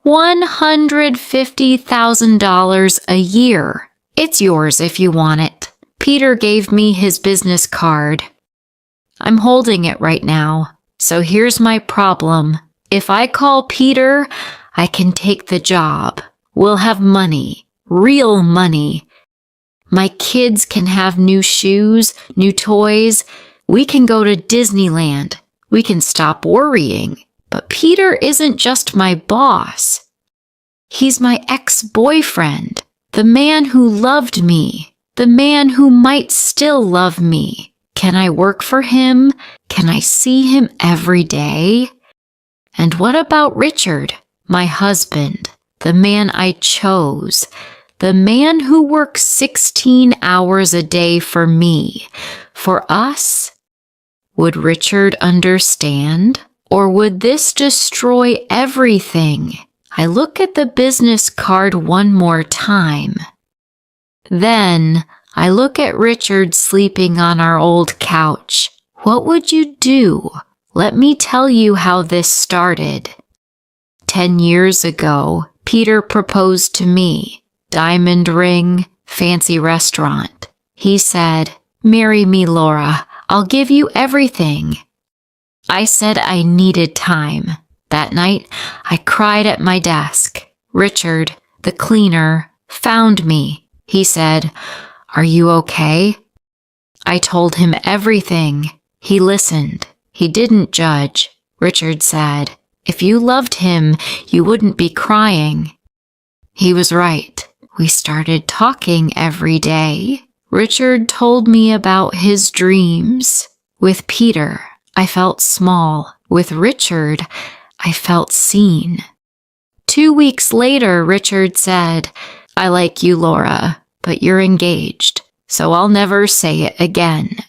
$150,000 a year. It's yours if you want it. Peter gave me his business card. I'm holding it right now. So here's my problem. If I call Peter, I can take the job. We'll have money, real money. My kids can have new shoes, new toys. We can go to Disneyland. We can stop worrying. But Peter isn't just my boss. He's my ex-boyfriend, the man who loved me, the man who might still love me. Can I work for him? Can I see him every day? And what about Richard, my husband, the man I chose, the man who works 16 hours a day for me, for us? Would Richard understand? Or would this destroy everything? I look at the business card one more time. Then I look at Richard sleeping on our old couch. What would you do? Let me tell you how this started. 10 years ago, Peter proposed to me. Diamond ring, fancy restaurant. He said, "Marry me, Laura. I'll give you everything." I said I needed time. That night, I cried at my desk. Richard, the cleaner, found me. He said, "Are you okay?" I told him everything. He listened. He didn't judge. Richard said, "If you loved him, you wouldn't be crying." He was right. We started talking every day. Richard told me about his dreams. With Peter, I felt small. With Richard, I felt seen. 2 weeks later, Richard said, "I like you, Laura, but you're engaged, so I'll never say it again."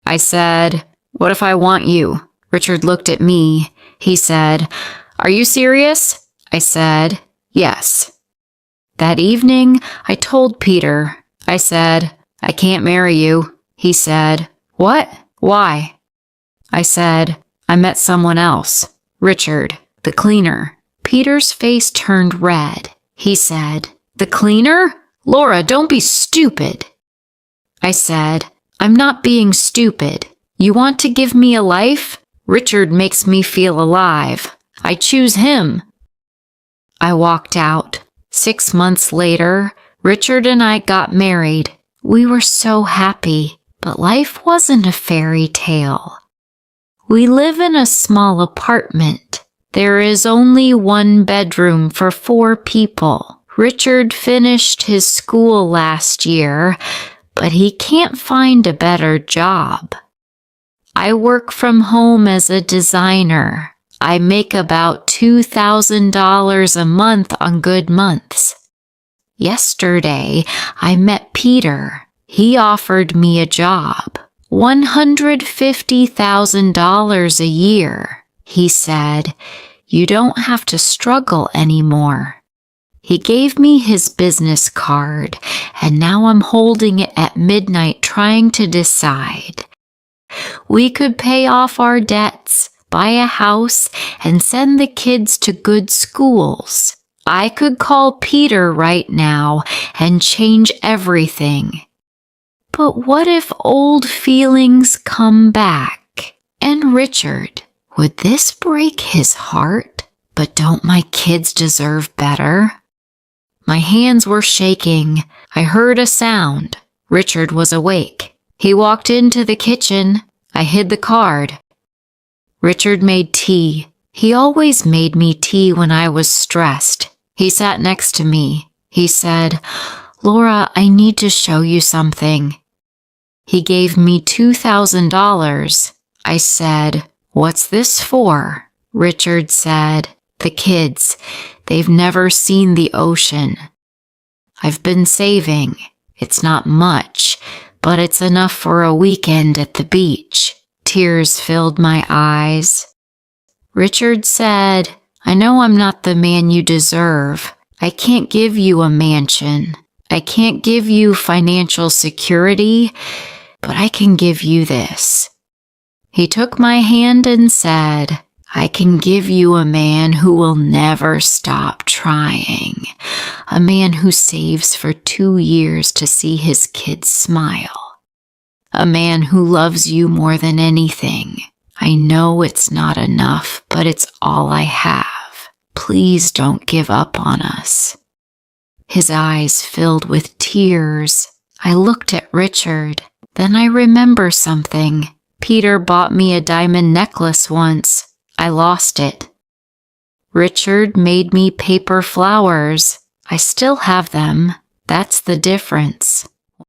I said, "What if I want you?" Richard looked at me. He said, "Are you serious?" I said, "Yes." That evening, I told Peter. I said, "I can't marry you." He said, "What? Why?" I said, "I met someone else. Richard, the cleaner." Peter's face turned red. He said, "The cleaner? Laura, don't be stupid." I said, "I'm not being stupid. You want to give me a life? Richard makes me feel alive. I choose him." I walked out. 6 months later, Richard and I got married. We were so happy, but life wasn't a fairy tale. We live in a small apartment. There is only 1 bedroom for 4 people. Richard finished his school last year, but he can't find a better job. I work from home as a designer. I make about $2,000 a month on good months. Yesterday, I met Peter. He offered me a job. $150,000 a year. He said, "You don't have to struggle anymore." He gave me his business card, and now I'm holding it at midnight trying to decide. We could pay off our debts, buy a house, and send the kids to good schools. I could call Peter right now and change everything. But what if old feelings come back? And Richard, would this break his heart? But don't my kids deserve better? My hands were shaking. I heard a sound. Richard was awake. He walked into the kitchen. I hid the card. Richard made tea. He always made me tea when I was stressed. He sat next to me. He said, "Laura, I need to show you something." He gave me $2,000. I said, "What's this for?" Richard said, "The kids. They've never seen the ocean." I've been saving. It's not much, but it's enough for a weekend at the beach. Tears filled my eyes. Richard said, "I know I'm not the man you deserve. I can't give you a mansion. I can't give you financial security, but I can give you this." He took my hand and said, I can give you a man who will never stop trying. A man who saves for 2 years to see his kids smile. A man who loves you more than anything. I know it's not enough, but it's all I have. Please don't give up on us." His eyes filled with tears. I looked at Richard. Then I remember something. Peter bought me a diamond necklace once. I lost it. Richard made me paper flowers. I still have them. That's the difference.